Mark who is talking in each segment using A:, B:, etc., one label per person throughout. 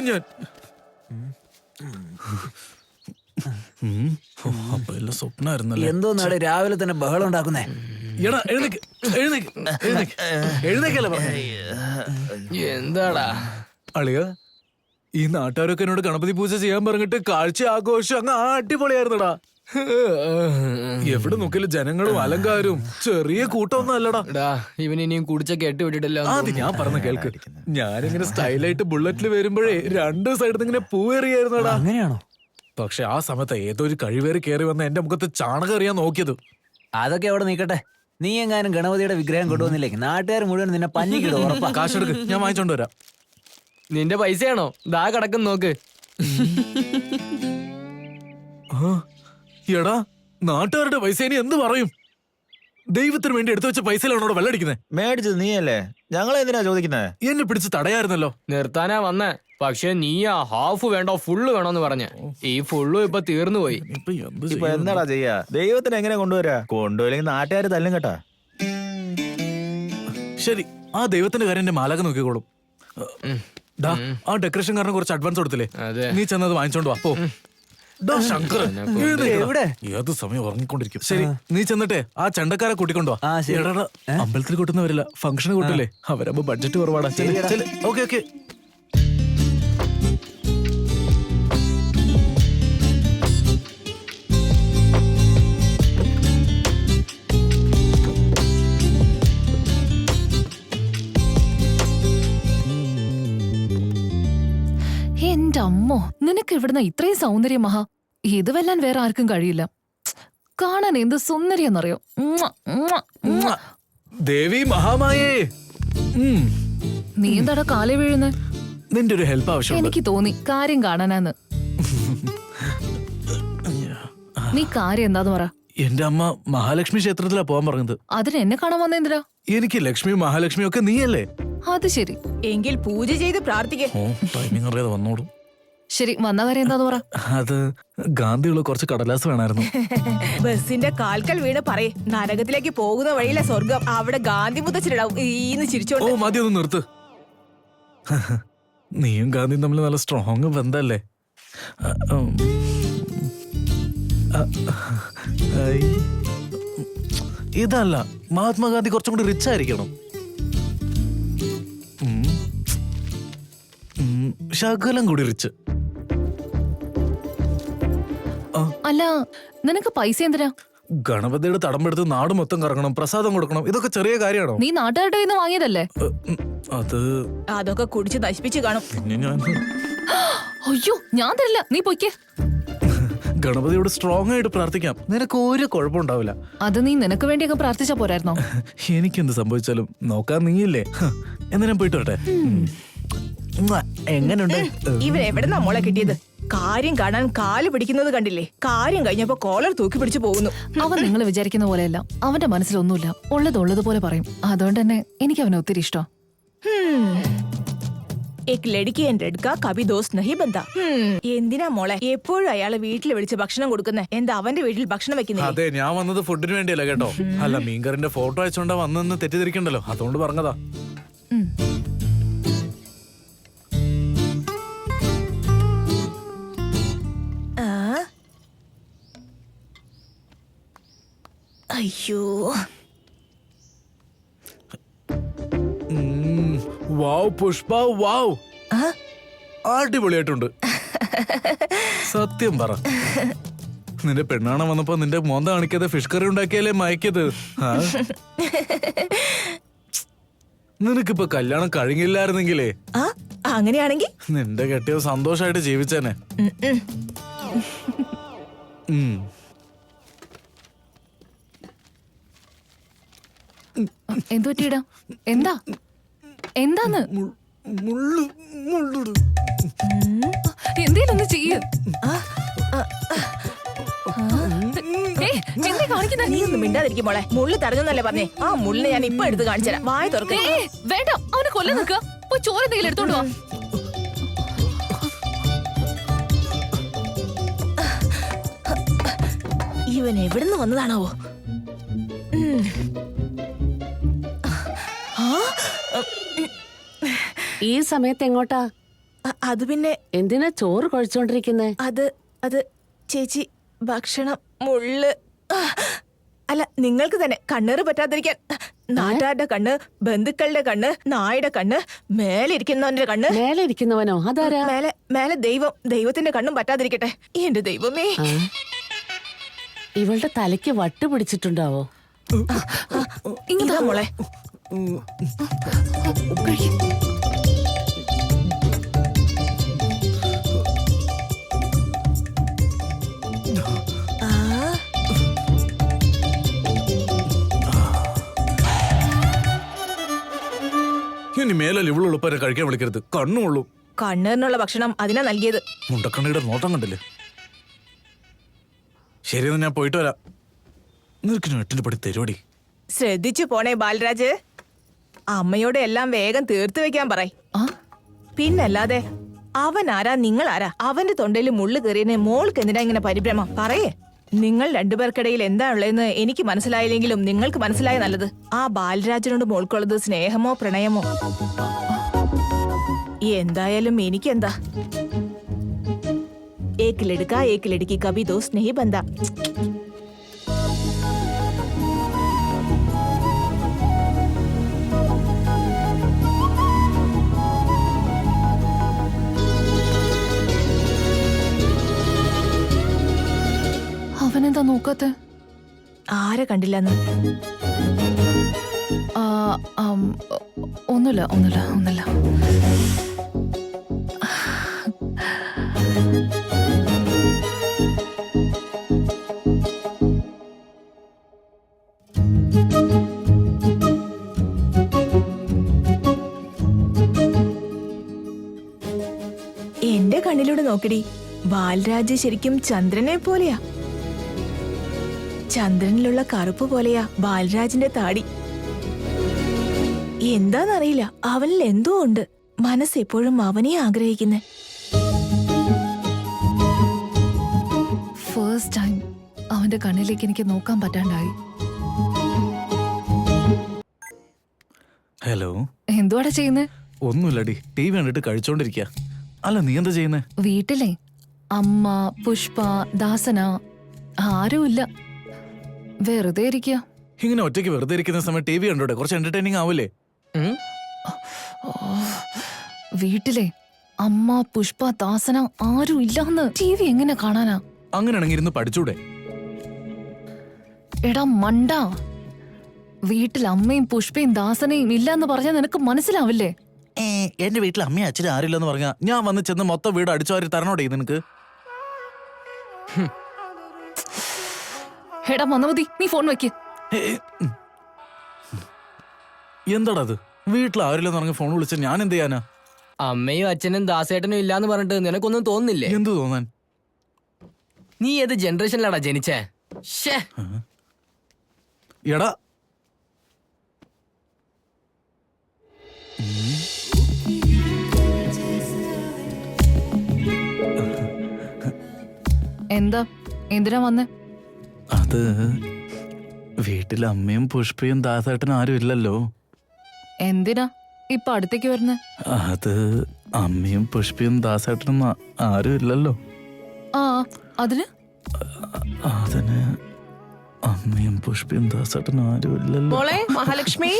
A: ഞാൻ. അപ്പൊ എല്ലാം സ്വപ്നായിരുന്നല്ലേ.
B: എന്തോ നാളെ രാവിലെ തന്നെ ബഹളം ഉണ്ടാക്കുന്നേ.
C: എന്താടാ
A: അളിയ, ഈ നാട്ടുകാരൊക്കെ എന്നോട് ഗണപതി പൂജ ചെയ്യാൻ പറഞ്ഞിട്ട് കാഴ്ച ആഘോഷം അങ്ങ് അടിപൊളിയായിരുന്നടാ. എവിടെ നോക്കിയാലും ജനങ്ങളും അലങ്കാരവും. ചെറിയ കൂട്ടമൊന്നും അല്ലടാ.
C: ഇവൻ ഇനിയും കുടിച്ച കേട്ട് വിട്ടിട്ടല്ലോ.
A: അത് ഞാൻ പറഞ്ഞ കേൾക്ക്. ഞാനിങ്ങനെ സ്റ്റൈലായിട്ട് ബുള്ളറ്റിൽ വരുമ്പോഴേ രണ്ട് സൈഡിൽ നിന്ന് ഇങ്ങനെ പൂവേറിയായിരുന്നടാ.
B: അങ്ങനെയാണോ?
A: പക്ഷെ ആ സമയത്ത് ഏതോ ഒരു കഴിവേറി കയറി വന്ന് എന്റെ മുഖത്ത് ചാണകം എറിയാൻ നോക്കിയത്.
B: അതൊക്കെ അവിടെ നീക്കട്ടെ. നീ എങ്ങാനും ഗണപതിയുടെ വിഗ്രഹം കൊണ്ടുവന്നില്ലെങ്കിൽ നാട്ടുകാർ മുഴുവൻ നിന്നെ പഞ്ഞിക്കിടും. ഉറപ്പാ.
A: കാശെടുക്ക്, ഞാൻ വാങ്ങിച്ചോണ്ട് വരാം.
C: നിന്റെ പൈസയാണോ? ദാ കിടക്കും നോക്ക്.
A: എടാ, നാട്ടുകാരുടെ പൈസ ഇനി എന്ത് പറയും? ദൈവത്തിന് വേണ്ടി എടുത്തു വെച്ച പൈസയിലാണോ വെള്ളടിക്കുന്നത്?
D: മേടിച്ചത് നീയല്ലേ, ഞങ്ങളെ എന്തിനാ ചോദിക്കുന്നത്?
A: എന്നെ പിടിച്ച് തടയായിരുന്നല്ലോ.
C: നിർത്താനാ വന്നേ. പക്ഷെ നീയാ ഹാഫ് വേണ്ടോ ഫുള്ള് വേണോന്ന് പറഞ്ഞ. ഈ ഫുള്ളും ഇപ്പൊ തീർന്നു പോയി.
D: ഇപ്പൊ എന്താടാ ചെയ്യാ? ദൈവത്തിന് എങ്ങനെ കൊണ്ടുവരാ? കൊണ്ടുപോയില്ലെങ്കിൽ നാട്ടുകാര് തല്ലും കേട്ടാ.
A: ശരി, ആ ദൈവത്തിന്റെ കാര്യം എന്റെ മാലക നോക്കിക്കോളും. ആ ഡെക്കറേഷൻ കാരണം കുറച്ച് അഡ്വാൻസ് കൊടുത്തില്ലേ? നീ ചെന്നത് വാങ്ങിച്ചോണ്ട് വാ. ഏത് സമയം ഉറങ്ങിക്കൊണ്ടിരിക്കും. ശരി, നീ ചെന്നിട്ടേ ആ ചണ്ടക്കാരെ കൂട്ടിക്കൊണ്ടുവാ. അമ്പലത്തിൽ കൂട്ടുന്നവരില്ല, ഫംഗ്ഷന് കൂട്ടില്ലേ? അവരപ്പോ ബഡ്ജറ്റ് കുറവാടാ. Okay okay.
E: എന്റെ അമ്മോ, നിനക്ക് എവിടുന്ന ഇത്രയും സൗന്ദര്യം മഹാ? ഇത് വെല്ലാൻ വേറെ ആർക്കും കഴിയില്ല. കാണാൻ എന്ത് സുന്ദരിയെന്നറിയോ?
A: ദേവി മഹാമായേ,
E: നീ എന്താടാ കാലേ വീഴുന്നേ?
A: നിന്റെ ഒരു ഹെൽപ്പ് ആവശ്യം.
E: എനിക്ക് തോന്നി കാര്യം കാണാനാന്ന്. നീ കാര്യം എന്താന്ന് പറ.
A: എന്റെ അമ്മ മഹാലക്ഷ്മി ക്ഷേത്രത്തിലാ പോവാൻ പറഞ്ഞത്.
E: അതിന് എന്നെ കാണാൻ വന്നെന്തിനാ?
A: എനിക്ക് ലക്ഷ്മിയും മഹാലക്ഷ്മിയും ഒക്കെ നീയല്ലേ?
E: അത് ശരി.
F: എങ്കിൽ പൂജ ചെയ്ത് പ്രാർത്ഥിക്കേ.
A: ടൈമിംഗ് അറിയാതെ വന്നോളൂ.
E: ശരി, വന്ന കാര്യം എന്താന്ന് പറ.
A: അത് ഗാന്ധിയുള്ള കുറച്ച് കടലാസ് വേണമായിരുന്നു.
F: ബസിന്റെ കാൽക്കൽ വീണ് പറയേ, നരകത്തിലേക്ക് പോകുന്ന വഴിയിലെ സ്വർഗം. അവിടെ ഗാന്ധി മുത്തച്ഛനിടാവും ഈന്ന് ചിരിച്ചോണ്ട്.
A: ഓ മതി, ഒന്ന് നിർത്ത്. നീയും ഗാന്ധിയും തമ്മിൽ നല്ല സ്ട്രോങ് ബന്ധല്ലേ? ഇതല്ല, മഹാത്മാഗാന്ധി കുറച്ചും കൂടി റിച്ച് ആയിരിക്കണം. ശകലം കൂടി റിച്ച്.
E: അല്ല, നിനക്ക് പൈസ എന്തിനാ?
A: ഗണപതിയുടെ തടമ്പെടുത്ത് നാട് മൊത്തം കറങ്ങണം, പ്രസാദം കൊടുക്കണം. ഇതൊക്കെ ചെറിയ കാര്യമാണോ?
E: നീ നാട്ടുകാരുടെ കയ്യിൽ നിന്ന് വാങ്ങിയതല്ലേ?
F: അതൊക്കെ കുടിച്ച് നശിപ്പിച്ച് കാണും.
E: അയ്യോ, ഞാൻ തരില്ല, നീ പൊയ്ക്കേ.
A: ഗണപതിയോട് സ്ട്രോങ് ആയിട്ട് പ്രാർത്ഥിക്കാം, നിനക്ക് ഒരു കുഴപ്പമുണ്ടാവില്ല.
E: അത് നീ നിനക്ക് വേണ്ടിയൊക്കെ പ്രാർത്ഥിച്ചാ പോരായിരുന്നോ?
A: എനിക്കെന്ത് സംഭവിച്ചാലും നോക്കാൻ നീയില്ലേ. എന്നാ ഞാൻ പോയിട്ട് വരട്ടെ. എങ്ങനെയുണ്ട്?
F: ഇവൻ എവിടെന്നാ മോളെ കിട്ടിയത്? കാര്യം കാണാൻ കാല് പിടിക്കുന്നത് കണ്ടില്ലേ? കാര്യം കഴിഞ്ഞപ്പോ കോളർ തൂക്കി പിടിച്ചു പോകുന്നു.
E: അവൻ നിങ്ങൾ വിചാരിക്കുന്ന പോലെയല്ല. അവന്റെ മനസ്സിലൊന്നുമില്ല, ഉള്ളതുപോലെ പറയും. അതുകൊണ്ട് തന്നെ എനിക്ക് അവനെ ഒത്തിരി ഇഷ്ടം.
F: എന്തിനാ മോളെ എപ്പോഴും അയാളെ വീട്ടിൽ വിളിച്ച് ഭക്ഷണം കൊടുക്കുന്നേ? എന്താ അവന്റെ വീട്ടിൽ ഭക്ഷണം വെക്കുന്നത്?
A: അതെ, ഞാൻ വന്നത് ഫുഡിന് വേണ്ടിയല്ല കേട്ടോ. അല്ല, മീൻകറിന്റെ ഫോട്ടോ അയച്ചോണ്ടാ വന്നെന്ന് തെറ്റിദ്ധരിക്കണ്ടല്ലോ, അതുകൊണ്ട് പറഞ്ഞതാ.
F: അയ്യോ,
A: വാവ് പുഷ്പ, വാവ്, അടിപൊളിയായിട്ടുണ്ട്. സത്യം പറ, നിന്റെ പെണ്ണാണ വന്നപ്പോ നിന്റെ മോന്ത കാണിക്കാതെ ഫിഷ് കറി ഉണ്ടാക്കിയാലേ മയക്കിയത്. നിനക്കിപ്പോ കല്യാണം കഴിഞ്ഞില്ലായിരുന്നെങ്കിലേ,
F: അങ്ങനെയാണെങ്കിൽ
A: നിന്റെ കെട്ടിയോ സന്തോഷായിട്ട് ജീവിച്ചേനെ.
E: എന്തു പറ്റിയിടാ? എന്താന്ന് എന്തേലൊന്ന് ചെയ്യ്.
F: നീ ഒന്നും മിണ്ടാതിരിക്കും മോളെ. മുള്ളു തടഞ്ഞല്ലേ പറഞ്ഞേ? ആ മുള്ളിനെ ഞാൻ ഇപ്പൊ എടുത്ത് കാണിച്ചുതരാം. വായ തുറക്കേ.
E: വേണ്ട, അവനെ കൊല്ലം നിൽക്കുക. പോയി ചോര എന്തെങ്കിലും എടുത്തോണ്ട് വാ.
F: ഇവൻ എവിടുന്ന് വന്നതാണാവോ?
G: ഈ സമയത്ത് എങ്ങോട്ടാ?
F: അത് പിന്നെ
G: എന്തിനാ ചോറ് കുഴച്ചോണ്ടിരിക്കുന്നേ?
F: അത് ചേച്ചി ഭക്ഷണം മുള്ള് അല്ല, നിങ്ങൾക്ക് തന്നെ കണ്ണേറ് പറ്റാതിരിക്കാൻ. നാട്ടുകാരുടെ കണ്ണ്, ബന്ധുക്കളുടെ കണ്ണ്, നായുടെ കണ്ണ്, മേലെ ഇരിക്കുന്നവന്റെ കണ്ണ്.
G: മേലെ ഇരിക്കുന്നവനോ? അതാരാ?
F: മേലെ ദൈവത്തിന്റെ കണ്ണും പറ്റാതിരിക്കട്ടെ. എന്റെ ദൈവമേ,
G: ഇവളുടെ തലയ്ക്ക് വട്ട് പിടിച്ചിട്ടുണ്ടാവോ?
F: ഇങ്ങതാ മോളെ.
A: ഇനി മേലല്ല ഇവളുള്ളപ്പോ കഴിക്കാൻ വിളിക്കരുത്, കണ്ണുള്ളൂ.
F: കണ്ണേറിനുള്ള ഭക്ഷണം അതിനാ നൽകിയത്.
A: മുണ്ടക്കണ്ണിയുടെ നോട്ടം കണ്ടില്ലേ? ശരിയെന്ന് ഞാൻ പോയിട്ട് വരാം. നിനക്ക് നെട്ടിന്റെ പടി തരുവടി.
F: ശ്രദ്ധിച്ചു പോണേ ബാലരാജ്. അമ്മയോട് എല്ലാം വേഗം തീർത്തു വെക്കാൻ പറയ്. പിന്നല്ലാതെ അവൻ ആരാ, നിങ്ങൾ ആരാ? അവന്റെ തൊണ്ടയിൽ മുള്ളു കയറിയതിന് മോൾക്ക് എന്തിനാ ഇങ്ങനെ പരിഭ്രമം? പറയേ. നിങ്ങൾ രണ്ടുപേർക്കിടയിൽ എന്താ ഉള്ളതെന്ന് എനിക്ക് മനസ്സിലായില്ലെങ്കിലും നിങ്ങൾക്ക് മനസ്സിലായ നല്ലത്. ആ ബാലരാജനോട് മോൾക്കുള്ളത് സ്നേഹമോ പ്രണയമോ? എന്തായാലും എനിക്കെന്താ, ഏക് ലഡ്കാ ഏക് ലഡ്കി കഭി ദോസ്ത് നഹീ ബന്ധാ.
E: അവനെന്താ നോക്കാത്തെ?
F: ആരെ കണ്ടില്ലെന്ന്?
E: ഒന്നുമില്ല.
F: എന്റെ കണ്ണിലൂടെ നോക്കടി, ബാലരാജ് ശരിക്കും ചന്ദ്രനെ പോലെയാ. ചന്ദ്രനിലുള്ള കറുപ്പ് പോലെയാ ബാലരാജിന്റെ താടി. എന്താന്നറിയില്ല, അവനിൽ എന്തോ ഉണ്ട്. മനസ്സെപ്പോഴും അവനെ ആഗ്രഹിക്കുന്നെ.
E: ഫസ്റ്റ് ടൈം അവന്റെ കണ്ണിലേക്ക് എനിക്ക് നോക്കാൻ പറ്റാണ്ടായി.
A: ഹലോ,
E: എന്തുവാടാ ചെയ്യുന്നേ?
A: ഒന്നുമില്ലടി, ടി വി കണ്ടിട്ട് കഴിച്ചോണ്ടിരിക്ക. അല്ല, നീ എന്താ ചെയ്യുന്നേ?
E: വീട്ടിലെ അമ്മ, പുഷ്പ, ദാസന ആരുമില്ല, വെറുതെ ഇരിക്കുക.
A: ഇങ്ങനെ ഒറ്റയ്ക്ക് വെറുതെ ഇരിക്കുന്ന സമയം ടി വി കണ്ടോടെ, കുറച്ച് എന്റർടൈനിങ് ആവൂലേ?
E: വീട്ടിലെ അമ്മ, പുഷ്പ, ദാസന ആരും ഇല്ലാന്ന് ടി വി എങ്ങനെ കാണാനാ?
A: അങ്ങനെയാണെങ്കിൽ ഇരുന്ന് പഠിച്ചൂടെ?
E: എടാ മണ്ട, വീട്ടിൽ അമ്മയും പുഷ്പയും ദാസനയും ഇല്ലെന്ന് പറഞ്ഞാൽ നിനക്ക് മനസ്സിലാവില്ലേ?
A: എന്റെ വീട്ടിൽ അമ്മയും അച്ഛനും ആരില്ലെന്ന് പറഞ്ഞാ ഞാൻ വന്ന് ചെന്ന് മൊത്തം വീട് അടിച്ചുവാരി തരണോടെ നിനക്ക്?
E: എടാ മന്ദമതി, നീ ഫോൺ വെക്ക്.
A: എന്താടാ അത്? വീട്ടിൽ ആരില്ലെന്ന് പറഞ്ഞ ഫോൺ വിളിച്ച ഞാൻ എന്ത് ചെയ്യാനാ?
C: അമ്മയും അച്ഛനും ദാസേട്ടനും ഇല്ലാന്ന് പറഞ്ഞിട്ട് നിനക്കൊന്നും തോന്നുന്നില്ലേ?
A: എന്തു തോന്നാൻ?
C: നീ ഏത് ജനറേഷനിലാടാ ജനിച്ചേ?
A: എടാ,
E: എന്താ, എന്തിനാ വന്നേ?
A: അത് വീട്ടിൽ അമ്മയും പുഷ്പയും ദാസേട്ടനും ആരും ഇല്ലല്ലോ.
E: എന്തിനാ ഇപ്പൊ അടുത്തേക്ക് വരുന്നേ?
A: അത് അമ്മയും പുഷ്പയും ദാസേട്ടനും ആരും ഇല്ലല്ലോ.
E: അതിന്
A: അമ്മയും പുഷ്പയും ദാസേട്ടനും ആരും ഇല്ലല്ലോ.
F: മോളെ മഹാലക്ഷ്മി.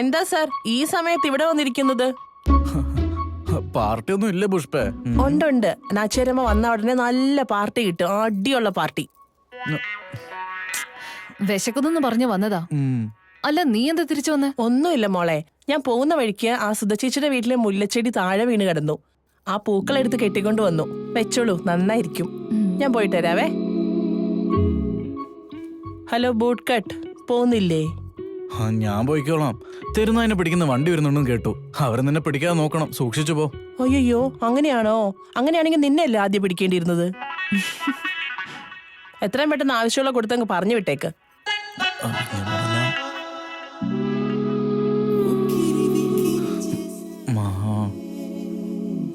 H: എന്താ സാർ ഈ സമയത്ത് ഇവിടെ വന്നിരിക്കുന്നത്?
A: പാർട്ടി ഒന്നും ഇല്ലേ പുഷ്പേ?
H: ഉണ്ട്. നാച്ചേരമ്മ വന്ന ഉടനെ നല്ല പാർട്ടി കിട്ടും, അടിയുള്ള പാർട്ടി.
E: വിശക്കുന്നെന്ന് പറഞ്ഞു വന്നതാ. അല്ല, നീ എന്താ തിരിച്ചു വന്നേ?
H: ഒന്നുമില്ല മോളെ, ഞാൻ പോകുന്ന വഴിക്ക് ആ സുധചേച്ചിയുടെ വീട്ടിലെ മുല്ലച്ചെടി താഴെ വീണ് കിടന്നു. ആ പൂക്കളെടുത്ത് കെട്ടിക്കൊണ്ട് വന്നു. വെച്ചോളൂ, നന്നായിരിക്കും. ഞാൻ പോയിട്ട് വരാവേ. ഹലോ ബൂട്ട് കട്ട്, പോകുന്നില്ലേ?
A: ഞാൻ പോയിക്കോളാം. തെരുന്നതിനെ പിടിക്കുന്ന വണ്ടി വരുന്നുണ്ടെന്ന് കേട്ടു. അവരെ നിന്നെ പിടിക്കാതെ നോക്കണം, സൂക്ഷിച്ചു പോ.
H: അയ്യോ, അങ്ങനെയാണോ? അങ്ങനെയാണെങ്കിൽ നിന്നെയല്ലേ ആദ്യം പിടിക്കേണ്ടിയിരുന്നത്. എത്രയും പെട്ടെന്ന് ആവശ്യമുള്ള കൊടുത്തങ്ങ് പറഞ്ഞു വിട്ടേക്ക്.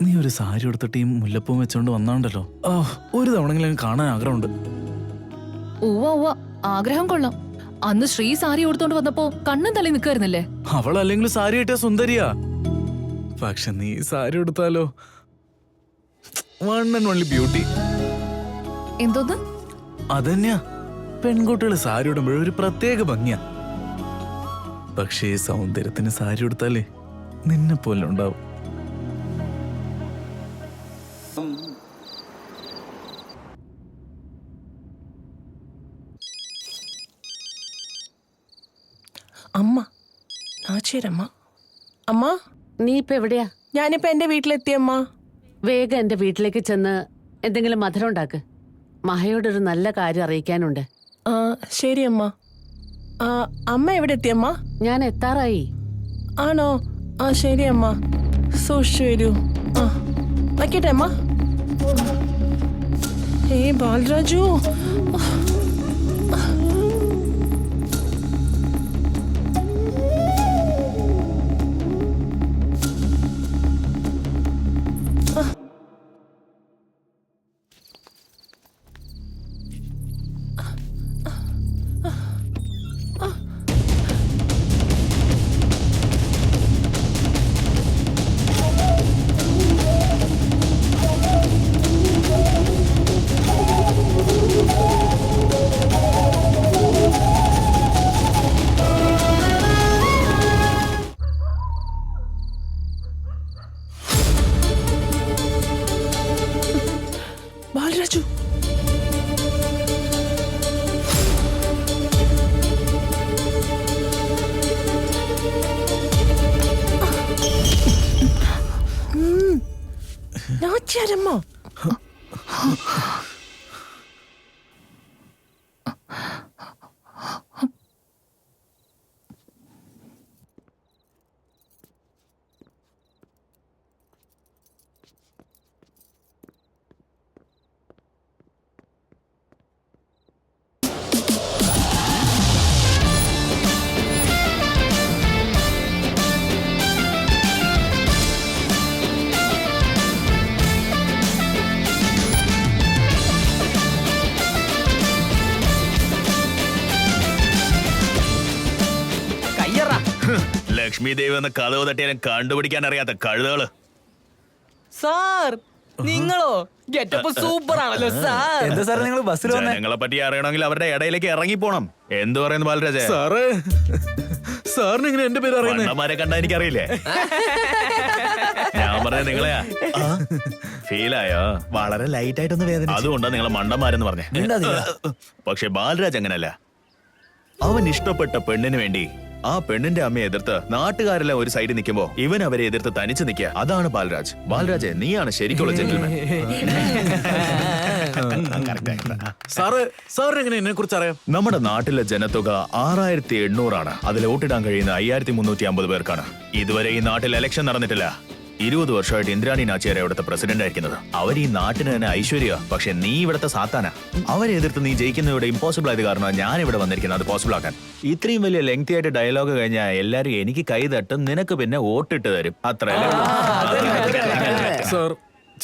A: നീ ഒരു സാരി എടുത്തിട്ട് ഈ മുല്ലപ്പൂവും വെച്ചോണ്ട് വന്നാണ്ടല്ലോ, ഒരു തവണെങ്കിലും കാണാൻ ആഗ്രഹമുണ്ട്.
E: ഉവ്വ ആഗ്രഹം കൊള്ളാം. അന്ന് ശ്രീ സാരി കൊടുത്തോണ്ട് വന്നപ്പോ കണ്ണും തള്ളി നിൽക്കായിരുന്നില്ലേ?
A: അവൾ അല്ലെങ്കിൽ സാരി ഇട്ട സുന്ദരിയാ. പക്ഷെ നീ സാരി എടുത്താലോ, വൺ ആൻഡ് ഓൺലി ബ്യൂട്ടി.
E: എന്തോന്ന്?
A: അതന്നെയാ, പെൺകുട്ടികൾ സാരി ഇടുമ്പോഴൊരു ഒരു പ്രത്യേക ഭംഗിയാ. പക്ഷേ ഈ സൗന്ദര്യത്തിന് സാരി എടുത്താലേ നിന്നെ പോലെ ഉണ്ടാവും.
H: അമ്മ നാച്ചേരമ്മ. അമ്മ,
G: നീ ഇപ്പൊ എവിടെയാ?
H: ഞാനിപ്പോ എന്റെ വീട്ടിലെത്തിയമ്മ.
G: വേഗം എന്റെ വീട്ടിലേക്ക് ചെന്ന് എന്തെങ്കിലും മധുരം ഉണ്ടാക്ക്. മഹയോടൊരു നല്ല കാര്യം അറിയിക്കാനുണ്ട്.
H: ആ ശരി അമ്മ. ആ അമ്മ എവിടെ എത്തിയമ്മ?
G: ഞാൻ എത്താറായി.
H: ആണോ? ആ ശരി അമ്മ, സൂക്ഷിച്ചു വരൂ. ആ വയ്ക്കട്ടെ അമ്മ. ബാലരാജു, ബാലരാജു. നാച്ചാരമ്മ.
D: ലക്ഷ്മി ദേവി എന്ന കഥവ് തട്ടിയാലും കണ്ടുപിടിക്കാൻ അറിയാത്ത കഴുതകള്.
C: സാർ നിങ്ങളോ? ഗെറ്റപ്പ് സൂപ്പർ ആണല്ലോ സാർ.
B: എന്താ സാറേ നിങ്ങൾ ബസ്സിൽ വന്നേ?
D: ജനങ്ങളെ പറ്റി അറിയണമെങ്കിൽ അവരുടെ ഇടയിലേക്ക് ഇറങ്ങി പോണം. എന്ത് പറയുന്നു ബാലരാജ?
A: സാറേ, സാറിന് ഇങ്ങനെ എന്റെ പേര് അറിയുന്നേ?
D: മണ്ടന്മാരെ കണ്ടാ എനിക്കറിയില്ലേ? ഞാൻ പറഞ്ഞത് നിങ്ങളെയാ. ഫീലായോ? വളരെ ലൈറ്റ് ആയിട്ടൊന്ന് വേദന. അതുകൊണ്ടാ നിങ്ങളെ മണ്ടന്മാരെന്ന് പറഞ്ഞേ. പക്ഷെ ബാലരാജ് അങ്ങനല്ല. അവൻ ഇഷ്ടപ്പെട്ട പെണ്ണിന് വേണ്ടി ആ പെണ്ണിന്റെ അമ്മയെ എതിർത്ത് നാട്ടുകാരെല്ലാം ഒരു സൈഡിൽ നിൽക്കുമ്പോ ഇവൻ അവരെ എതിർത്ത് തനിച്ച് നിൽക്കുക. അതാണ് ബാലരാജ്. ബാലരാജ്, നീയാണ് ശരിക്കുള്ള ജെന്റിൽമാൻ.
A: സാറ്, സാറിന് എങ്ങനെ എന്നെ കുറിച്ച് അറിയാം?
D: നമ്മുടെ നാട്ടിലെ ജനത്തുക 6800 അതിൽ വോട്ടിടാൻ കഴിയുന്ന 5350 പേർക്കാണ്. ഇതുവരെ ഈ നാട്ടിൽ ഇലക്ഷൻ നടന്നിട്ടില്ല. 20 വർഷമായിട്ട് ഇന്ദ്രാണി നാച്ചിയാരെ ഇവിടുത്തെ പ്രസിഡന്റ് ആയിരിക്കുന്നത്. അവർ ഈ നാട്ടിന് തന്നെ ഐശ്വര്യ. പക്ഷെ നീ ഇവിടുത്തെ സാത്താന. അവരെ എതിർത്ത് നീ ജയിക്കുന്നവിടെ ഇമ്പോസിബിൾ ആയത് കാരണം ഞാൻ ഇവിടെ വന്നിരിക്കുന്നത് അത് പോസിബിൾ ആക്കാൻ. ഇത്രയും വലിയ ലെങ്തി ആയിട്ട് ഡയലോഗ് കഴിഞ്ഞാൽ എല്ലാരും എനിക്ക് കൈ തട്ടും, നിനക്ക് പിന്നെ വോട്ടിട്ട് തരും. അത്ര
A: സാർ,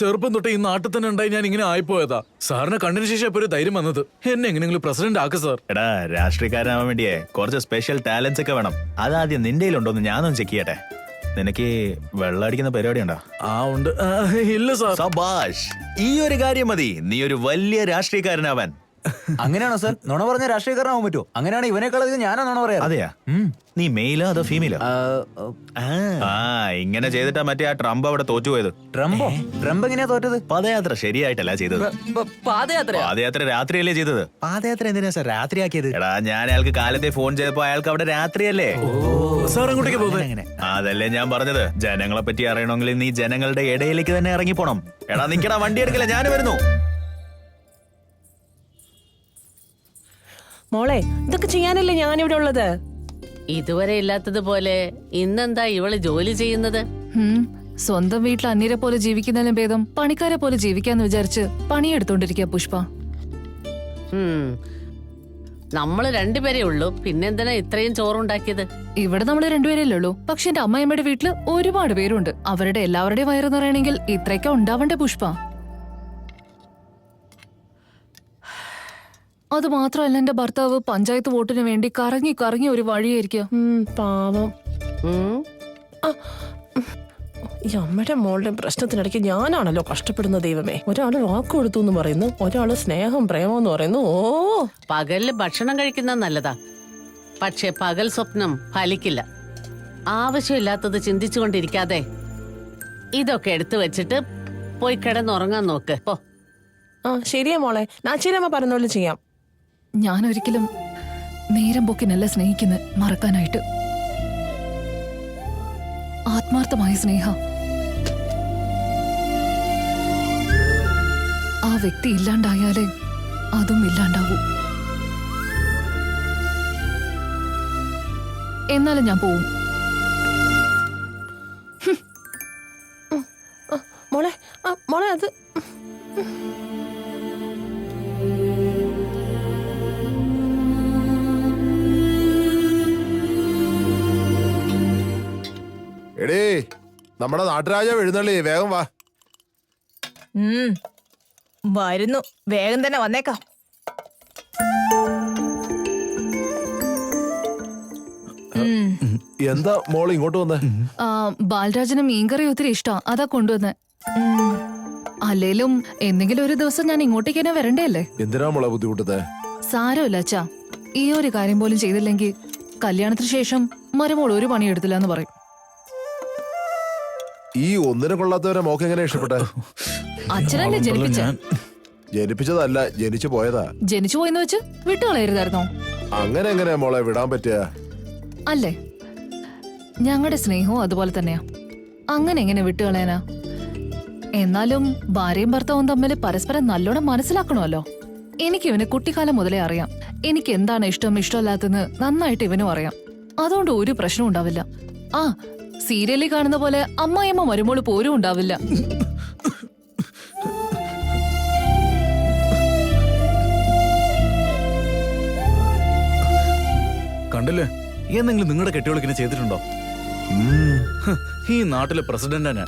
A: ചെറുപ്പം തൊട്ട് ഈ നാട്ടിൽ തന്നെ ഉണ്ടായി ഞാൻ ഇങ്ങനെ ആയിപ്പോയതാ. സാറിനെ കണ്ടതിന് ശേഷം ഇപ്പൊ ഒരു ധൈര്യം വന്നത്. എന്നെ എങ്ങനെയെങ്കിലും പ്രസിഡന്റ് ആക്ക് സാർ.
D: എടാ, രാഷ്ട്രീയക്കാരനാവാൻ വേണ്ടിയേ കുറച്ച് സ്പെഷ്യൽ ടാലൻസ് ഒക്കെ വേണം. അതാദ്യം നിന്റെ കയ്യിലുണ്ടോന്ന് ഞാനൊന്ന് ചെക്ക് ചെയ്യട്ടെ. നിനക്ക് വെള്ളം അടിക്കുന്ന പരിപാടി ഉണ്ടോ?
A: ആ ഉണ്ട്. ഇല്ല സാർ.
D: സബാഷ്, ഈ ഒരു കാര്യം മതി നീ ഒരു വലിയ രാഷ്ട്രീയക്കാരനാവാൻ.
B: അങ്ങനെയാണോ സാർ? നുണ പറഞ്ഞ രാഷ്ട്രീയക്കാരനാവാൻ പറ്റുമോ? അങ്ങനെയാണ് ഇവനേക്കാൾ ഞാനാ നുണ പറയാ.
D: അതെയാ? നീ മെയിലോ അതോ ഫീമെയിലോ? ഇങ്ങനെ ചെയ്തിട്ടാ മറ്റേ ആ ട്രംപ് അവിടെ തോറ്റുപോയത്.
B: ട്രംപോ? ട്രംപ് എങ്ങനെയാ തോറ്റത്?
D: പദയാത്ര ശരിയായിട്ടല്ല ചെയ്തത്. പാദയാത്ര രാത്രിയല്ലേ ചെയ്തത്? പാദയാത്ര എന്തിനാ സാർ രാത്രിയാക്കിയത്? എടാ, ഞാൻ അയാൾക്ക് കാലത്തെ ഫോൺ ചെയ്തപ്പോ അയാൾക്ക് അവിടെ രാത്രിയല്ലേ.
A: സാർ അങ്ങോട്ടേക്ക് പോകുന്നത്?
D: അതല്ലേ ഞാൻ പറഞ്ഞത്. ജനങ്ങളെ പറ്റി അറിയണമെങ്കിൽ നീ ജനങ്ങളുടെ ഇടയിലേക്ക് തന്നെ ഇറങ്ങി പോണം. എടാ നിക്കടാ, വണ്ടി എടുക്കില്ല, ഞാൻ വരുന്നു.
H: മോളെ, ഇതൊക്കെ ചെയ്യാനല്ലേ ഞാനിവിടെ ഉള്ളത്?
G: ഇതുവരെ ഇല്ലാത്തതുപോലെ ഇന്നെന്താ ഇവള് ജോലി ചെയ്യുന്നത്?
E: സ്വന്തം വീട്ടിൽ അന്യരെ പോലെ ജീവിക്കുന്നതിലും ഭേദം പണിക്കാരെ പോലെ ജീവിക്കാന്ന് വിചാരിച്ച് പണിയെടുത്തോണ്ടിരിക്കുക പുഷ്പ.
G: നമ്മള് രണ്ടുപേരേ ഉള്ളൂ, പിന്നെന്തിനാ ഇത്രയും ചോറുണ്ടാക്കിയത്?
E: ഇവിടെ നമ്മള് രണ്ടുപേരല്ലേ ഉള്ളൂ. പക്ഷെ എന്റെ അമ്മയമ്മയുടെ വീട്ടില് ഒരുപാട് പേരുണ്ട്. അവരുടെ എല്ലാവരുടെയും വയറ് നിറയണമെങ്കിൽ ഇത്രയൊക്കെ ഉണ്ടാവണ്ടേ പുഷ്പ? അത് മാത്രമല്ല എന്റെ ഭർത്താവ് പഞ്ചായത്ത് വോട്ടിന് വേണ്ടി കറങ്ങി കറങ്ങി ഒരു വഴിയായിരിക്കും.
H: പാവം. ആ, ഈ അമ്മയുടെ മോളുടെ പ്രശ്നത്തിനിടയ്ക്ക് ഞാനാണല്ലോ കഷ്ടപ്പെടുന്ന ദൈവമേ. ഒരാള് വാക്ക് കൊടുത്തു എന്ന് പറയുന്നു, ഒരാള് സ്നേഹം പ്രേമം എന്ന് പറയുന്നു. ഓ,
G: പകലില് ഭക്ഷണം കഴിക്കുന്നത് നല്ലതാ, പക്ഷെ പകൽ സ്വപ്നം ഫലിക്കില്ല. ആവശ്യമില്ലാത്തത് ചിന്തിച്ചുകൊണ്ടിരിക്കാതെ ഇതൊക്കെ എടുത്തു വെച്ചിട്ട് പോയി കിടന്നുറങ്ങാൻ നോക്ക്. പോ.
H: ആ ശരിയാ മോളെ, നാച്ചേരമ്മ പറഞ്ഞ പോലെ ചെയ്യാം.
E: ഞാൻ ഒരിക്കലും നേരം പോക്കിനല്ല സ്നേഹിക്കുന്നത്, മറക്കാനായിട്ട്. ആത്മാർത്ഥമായ സ്നേഹ. ആ വ്യക്തി ഇല്ലാണ്ടായാലേ അതും ഇല്ലാണ്ടാവൂ. എന്നാലും ഞാൻ പോവും.
H: മോളെ, മോളെ അത്
I: എടേ, നമ്മുടെ നാട്ടുരാജാവ് എഴുന്നള്ളി, വേഗം വാ.
F: വരുന്നു, വേഗം തന്നെ വന്നേക്കാം.
I: എന്താ മോള് ഇങ്ങോട്ട് വന്നേ?
E: ബാലരാജന് മീൻകറി ഒത്തിരി ഇഷ്ടാ, അതാ കൊണ്ടുവന്നേ. അല്ലേലും എന്തെങ്കിലും ഒരു ദിവസം ഞാൻ ഇങ്ങോട്ടേക്ക് തന്നെ വരണ്ടേല്ലേ?
I: എന്തിനാ മോളെ ബുദ്ധിമുട്ടുന്നേ?
E: സാരമില്ല അച്ഛാ, ഈ ഒരു കാര്യം പോലും ചെയ്തില്ലെങ്കിൽ കല്യാണത്തിന് ശേഷം മരുമോൾ ഒരു പണി എടുത്തില്ല എന്ന് പറയും.
I: ഈ ഒന്നിനെ കൊള്ളാത്തവരെ മോക്ക് എങ്ങനെ ഇഷ്ടപ്പെട്ടെ?
E: അച്ഛനല്ലേ ജനിപ്പിച്ച?
I: ജനിപ്പിച്ചതല്ല, ജനിച്ചു പോയതാ.
E: ജനിച്ചു പോയെന്ന് വെച്ച് വിട്ടുകളയരുതായിരുന്നോ?
I: അങ്ങനെ എങ്ങനെയാ മോളെ വിടാൻ പറ്റിയ?
E: അല്ലേ, ഞങ്ങളുടെ സ്നേഹവും അതുപോലെ തന്നെയാ. അങ്ങനെ എങ്ങനെ വിട്ടുകളയാനാ? എന്നാലും ഭാര്യയും ഭർത്താവും തമ്മിൽ പരസ്പരം നല്ലോണം മനസ്സിലാക്കണമല്ലോ. എനിക്ക് ഇവന് കുട്ടിക്കാലം മുതലേ അറിയാം. എനിക്ക് എന്താണ് ഇഷ്ടം ഇഷ്ടമല്ലാത്തെന്ന് നന്നായിട്ട് ഇവനും അറിയാം. അതുകൊണ്ട് ഒരു പ്രശ്നം ഉണ്ടാവില്ല. ആ സീരിയലിൽ കാണുന്ന പോലെ അമ്മായിയമ്മ മരുമോള് പോരും ഉണ്ടാവില്ല.
A: കണ്ടില്ലേ, എന്തെങ്കിലും നിങ്ങളുടെ കെട്ടിയോളിക്കിനെ ചെയ്തിട്ടുണ്ടോ? ഈ നാട്ടിലെ പ്രസിഡന്റ് തന്നെ.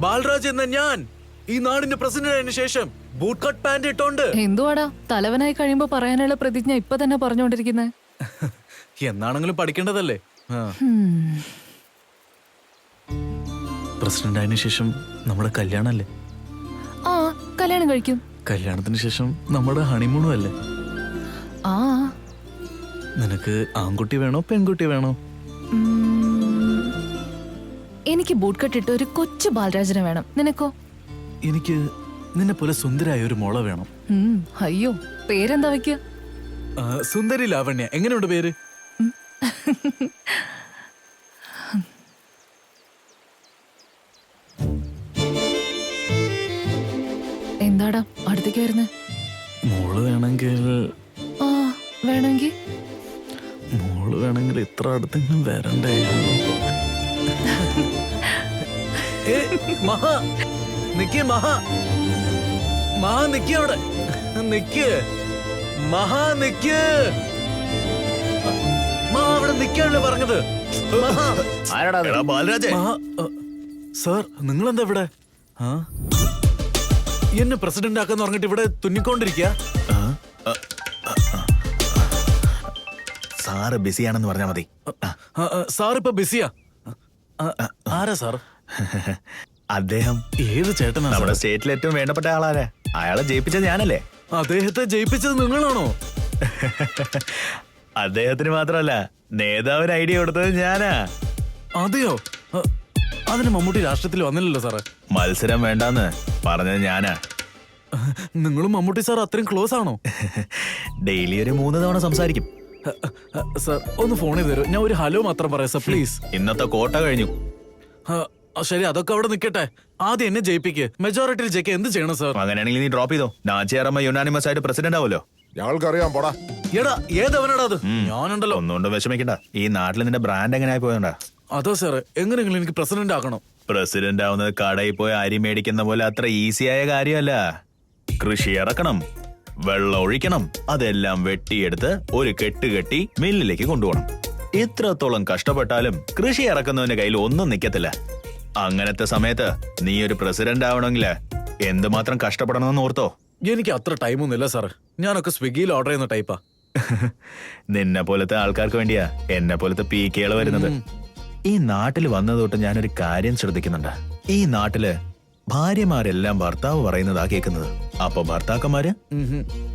A: ബാലരാജ് എന്ന ഞാൻ ഈ നാടിന്റെ പ്രസിഡന്റ് ആയതിനു ശേഷം ബൂട്ട് കട്ട് പാന്റ് ഇട്ടോണ്ട്.
E: എന്തുവാടാ തലവനായി കഴിയുമ്പോ പറയാനുള്ള പ്രതിജ്ഞ ഇപ്പൊ തന്നെ പറഞ്ഞുകൊണ്ടിരിക്കുന്നേ?
A: എന്നാണെങ്കിലും പഠിക്കേണ്ടതല്ലേ. പ്രസിഡന്റ് ആയതിനു ശേഷം നമ്മുടെ കല്യാണല്ലേ?
E: ആ കല്യാണം കഴിക്കും.
A: കല്യാണത്തിന് ശേഷം നമ്മുടെ ഹണിമൂണും അല്ലേ?
E: ആ
A: നിനക്ക് ആൺകുട്ടി വേണോ പെൺകുട്ടി വേണോ?
E: എനിക്ക് ബൂട്ട് കട്ടിട്ട് ഒരു കൊച്ചു ബാലരാജനെ വേണം. നിനക്കോ?
A: എനിക്ക് നിന്നെ പോലെ സുന്ദരായ ഒരു മോള വേണം.
E: അയ്യോ, പേരെന്താ വയ്ക്കുക?
A: സുന്ദരി ലാവണ്യ. എങ്ങനെയുണ്ട് പേര്?
E: എന്താടാ അടുത്തേക്ക് വരുന്നേ?
A: മോള് വേണമെങ്കിൽ
E: ആ വേണമെങ്കിൽ
A: മോള് വേണമെങ്കിൽ ഇത്ര അടുത്തെങ്കിലും വരണ്ടേ? മഹാ നിക്ക്, മഹാ മഹാ നിക്ക്, അവിടെ നിക്ക്, മഹാ നിക്ക്, മഹാ അവിടെ നിക്കാണല്ലോ പറഞ്ഞത്. സാർ നിങ്ങളെന്താ ഇവിടെ? എന്നെ പ്രസിഡന്റ് ആക്കാന്ന് പറഞ്ഞിട്ട് ഇവിടെ തുന്നിക്കൊണ്ടിരിക്കുക.
D: സാറ് ബിസിയാണെന്ന് പറഞ്ഞാ മതി.
A: സാർ ഇപ്പൊ ബിസിയാ? ആരാ സാർ?
D: അദ്ദേഹം
A: ഏത് ചേട്ടനാ?
D: നമ്മുടെ സ്റ്റേറ്റിൽ ഏറ്റവും വേണ്ടപ്പെട്ട ആളാരാ? അയാളെ ജയിപ്പിച്ചത് ഞാനല്ലേ?
A: അദ്ദേഹത്തെ ജയിപ്പിച്ചത് നിങ്ങളാണോ?
D: അദ്ദേഹത്തിന് മാത്രമല്ല, നേതാവിന് ഐഡിയ കൊടുത്തത് ഞാനാ.
A: അതെയോ? അതിന് മമ്മൂട്ടി രാഷ്ട്രീയത്തിൽ വന്നില്ലല്ലോ സാറേ.
D: മത്സരം വേണ്ടാന്ന് പറഞ്ഞത് ഞാനാ.
A: നിങ്ങളും മമ്മൂട്ടി സാർ അത്രയും ക്ലോസ് ആണോ?
D: ഡെയിലി ഒരു 3 തവണ സംസാരിക്കും.
A: സാർ ഒന്ന് ഫോൺ ചെയ്ത് തരൂ, ഞാൻ ഒരു ഹലോ മാത്രം പറയാം സാർ പ്ലീസ്.
D: ഇന്നത്തെ കോട്ട കഴിഞ്ഞു.
A: ശരി, അതൊക്കെ അവിടെ നിൽക്കട്ടെ. ആദ്യം എന്നെ ജയിപ്പിക്ക്. മെജോറിറ്റിയിൽ ജയിക്കാൻ എന്ത് ചെയ്യണം സാർ?
D: അങ്ങനെയാണെങ്കിൽ നീ ഡ്രോപ്പ് ചെയ്തോ. നാച്ചിയാറമ്മ യുനാനിമസ് ആയിട്ട് പ്രസിഡന്റ് ആവുമല്ലോ.
I: ഞങ്ങൾക്കറിയാം, പോടാ.
A: എടാ ഏതവനാടാ അത്? ഞാനുണ്ടല്ലോ.
D: ഒന്നുകൊണ്ടും വിഷമിക്കണ്ട. ഈ നാട്ടിൽ നിന്റെ ബ്രാൻഡ് എങ്ങനെ ആയി പോയണ്ടാ?
A: അതോ സാറ്, എങ്ങനെയെങ്കിലും എനിക്ക് പ്രസിഡന്റ് ആക്കണം.
D: പ്രസിഡന്റ് ആവുന്നത് കടയിൽ പോയി അരി മേടിക്കുന്ന പോലെ അത്ര ഈസിയായ കാര്യമല്ല. കൃഷി ഇറക്കണം, വെള്ളം ഒഴിക്കണം, അതെല്ലാം വെട്ടിയെടുത്ത് ഒരു കെട്ട് കെട്ടി മില്ലിലേക്ക് കൊണ്ടുപോകണം. ഇത്രത്തോളം കഷ്ടപ്പെട്ടാലും കൃഷി ഇറക്കുന്നവന്റെ കയ്യിൽ ഒന്നും നിക്കത്തില്ല. അങ്ങനത്തെ സമയത്ത് നീ ഒരു പ്രസിഡന്റ് ആവണമെങ്കിൽ എന്തുമാത്രം കഷ്ടപ്പെടണമെന്ന് ഓർത്തോ.
A: എനിക്ക് അത്ര ടൈമൊന്നുമില്ല സാർ. ഞാനൊക്കെ സ്വിഗ്ഗിയിൽ ഓർഡർ ചെയ്യുന്ന ടൈപ്പാ.
D: നിന്നെ പോലത്തെ ആൾക്കാർക്ക് വേണ്ടിയാ എന്നെ പോലത്തെ പീക്കേള് വരുന്നത്. ഈ നാട്ടിൽ വന്നത് തൊട്ട് ഞാനൊരു കാര്യം ശ്രദ്ധിക്കുന്നുണ്ട്. ഈ നാട്ടില് ഭാര്യമാരെല്ലാം ഭർത്താവ് പറയുന്നതാ കേൾക്കുന്നത്. അപ്പൊ ഭർത്താക്കന്മാര്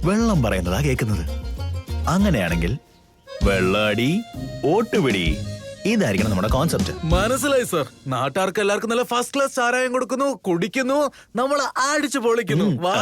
D: വെള്ളം പറയുന്നതാ കേൾക്കുന്നത്. അങ്ങനെയാണെങ്കിൽ വെള്ളാടി ഓട്ടുപിടി ഇതായിരിക്കണം നമ്മുടെ കോൺസെപ്റ്റ്.
A: മനസ്സിലായി സാർ. നാട്ടുകാർക്ക് എല്ലാവർക്കും നല്ല ഫസ്റ്റ് ക്ലാസ് ചാരായം കൊടുക്കുന്നു, കുടിക്കുന്നു, നമ്മൾ അടിച്ചു പൊളിക്കുന്നു. വാ